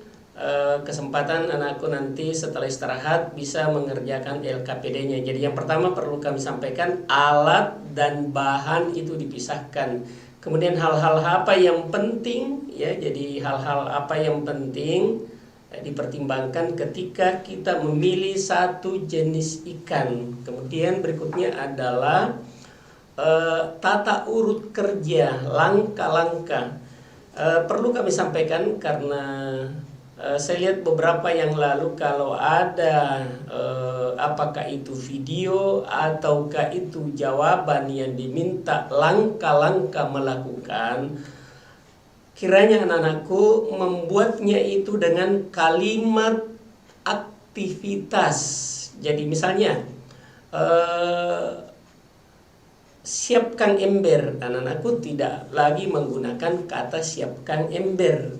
kesempatan anakku nanti setelah istirahat bisa mengerjakan LKPD-nya. Jadi yang pertama perlu kami sampaikan, alat dan bahan itu dipisahkan. Kemudian hal-hal apa yang penting ya, jadi hal-hal apa yang penting dipertimbangkan ketika kita memilih satu jenis ikan. Kemudian berikutnya adalah tata urut kerja, langkah-langkah. Perlu kami sampaikan karena saya lihat beberapa yang lalu kalau ada apakah itu video ataukah itu jawaban yang diminta langkah-langkah melakukan, kiranya anak-anakku membuatnya itu dengan kalimat aktivitas. Jadi misalnya siapkan ember, anak-anakku tidak lagi menggunakan kata siapkan ember,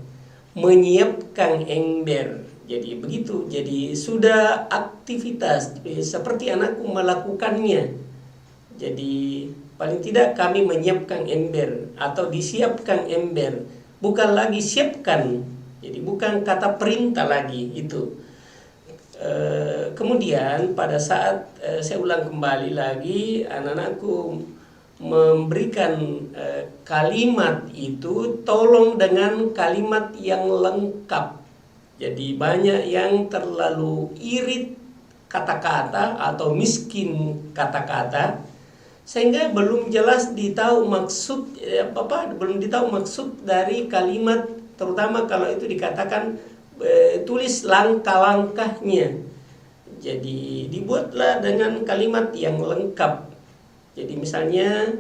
menyiapkan ember. Jadi begitu, jadi sudah aktivitas seperti anakku melakukannya. Jadi paling tidak kami menyiapkan ember atau disiapkan ember, bukan lagi siapkan. Jadi bukan kata perintah lagi itu. Kemudian pada saat saya ulang kembali lagi, anak-anakku memberikan kalimat itu tolong dengan kalimat yang lengkap. Jadi banyak yang terlalu irit kata-kata atau miskin kata-kata sehingga belum jelas ditahu maksud belum ditahu maksud dari kalimat, terutama kalau itu dikatakan tulis langkah-langkahnya. Jadi dibuatlah dengan kalimat yang lengkap. Jadi misalnya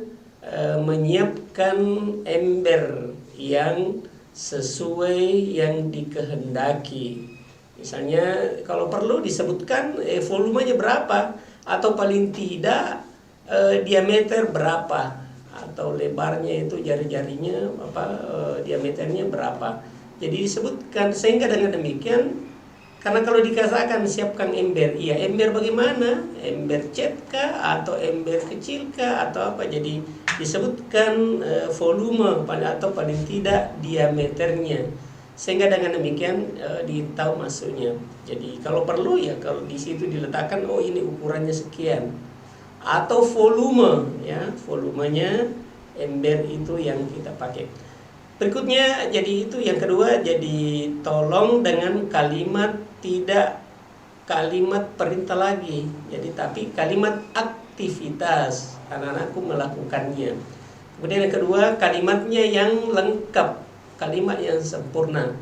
menyiapkan ember yang sesuai yang dikehendaki. Misalnya kalau perlu disebutkan volumenya berapa atau paling tidak diameter berapa atau lebarnya itu jari-jarinya diameternya berapa. Jadi disebutkan sehingga dengan demikian, karena kalau dikatakan siapkan ember, iya ember bagaimana? Ember cat kah atau ember kecil kah atau apa? Jadi disebutkan volume atau paling tidak diameternya, sehingga dengan demikian ditahu maksudnya. Jadi kalau perlu ya kalau di situ diletakkan oh ini ukurannya sekian atau volume ya, volumenya ember itu yang kita pakai. Berikutnya jadi itu yang kedua, jadi tolong dengan kalimat tidak kalimat perintah lagi, jadi tapi kalimat aktivitas anak-anakku melakukannya. Kemudian yang kedua kalimatnya yang lengkap, kalimat yang sempurna.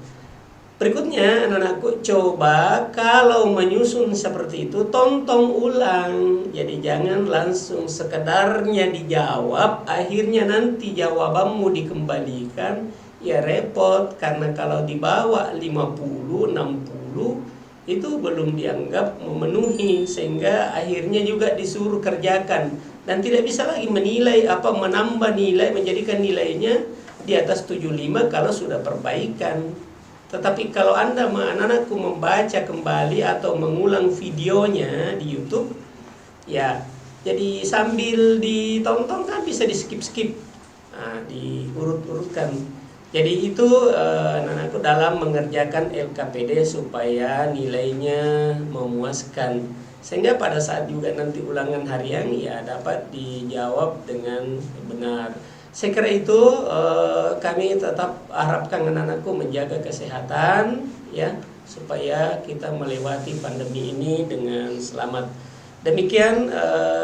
Berikutnya anak-anakku coba kalau menyusun seperti itu tonton ulang. Jadi jangan langsung sekedarnya dijawab, akhirnya nanti jawabanmu dikembalikan, ya repot. Karena kalau dibawa 50, 60 itu belum dianggap memenuhi, sehingga akhirnya juga disuruh kerjakan dan tidak bisa lagi menilai menambah nilai, menjadikan nilainya di atas 75 kalau sudah perbaikan. Tetapi kalau Anda anak-anakku membaca kembali atau mengulang videonya di YouTube, ya jadi sambil ditonton kan bisa di skip-skip, diurut-urutkan. Jadi itu anak-anakku dalam mengerjakan LKPD supaya nilainya memuaskan, sehingga pada saat juga nanti ulangan harian ya dapat dijawab dengan benar. Saya kira itu kami tetap harapkan anak-anakku menjaga kesehatan ya, supaya kita melewati pandemi ini dengan selamat. Demikian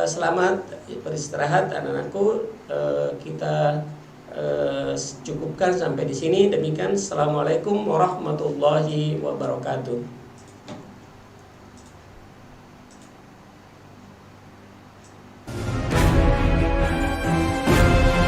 selamat beristirahat anak-anakku, kita cukupkan sampai di sini. Demikian, assalamualaikum warahmatullahi wabarakatuh.